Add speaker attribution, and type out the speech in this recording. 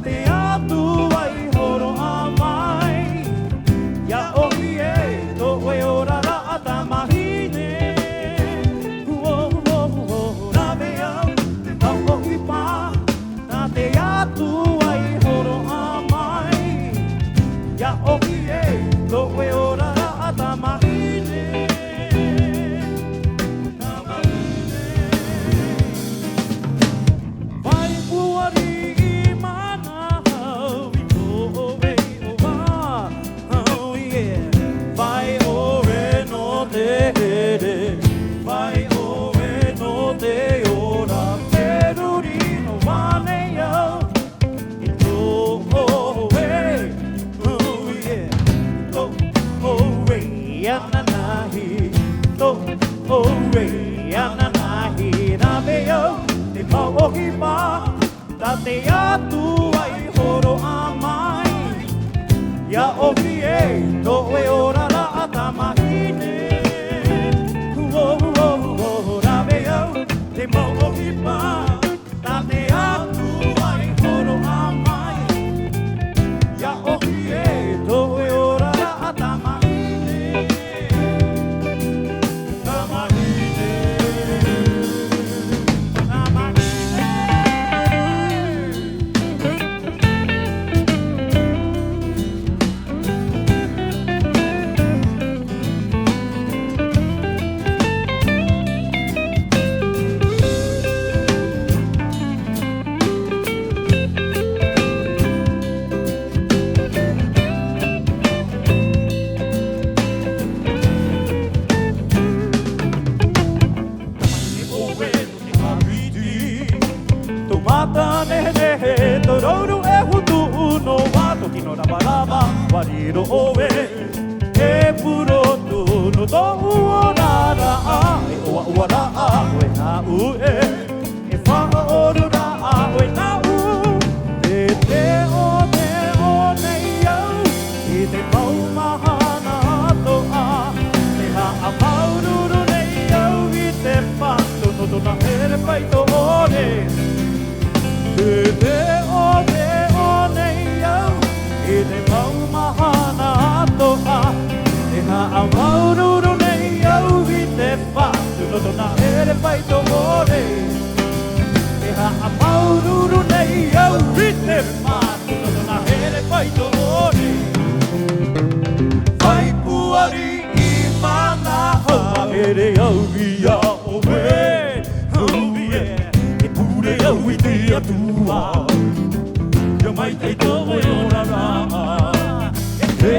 Speaker 1: te atu ai horo a mai. Ya ohi e to e ora ra ata mahine. Na mea te tau ohi pa, na te atu ai horo a mai. Ya ohi e to e ora ra ata mahine. Te atu ai horo a mai. Ya ohi e to e ora ra ata mahine. Ra mea te mau ohi pa, ta te atu ai horo a mai. Ya ohi e to e ora ra ata mahine. Ta mahine. Tororu e hutu no wa toki no rabaraba wariro oe e purotu no to uorara e oa uara a oe na ue e wha oru ra a oe na u e te o nei au i te maumahana ato a te ha a maururu nei au i te whanto no tona here pai to ore te o nei au i te maumahana ato a te ha a maururu nei au i te whatu no tona here pai to ore te ha a maururu nei au i te whatu no tona here pai to ore whai puari i mana hoa here au i a oe au i te atua Ia mai te tō e ora rā E te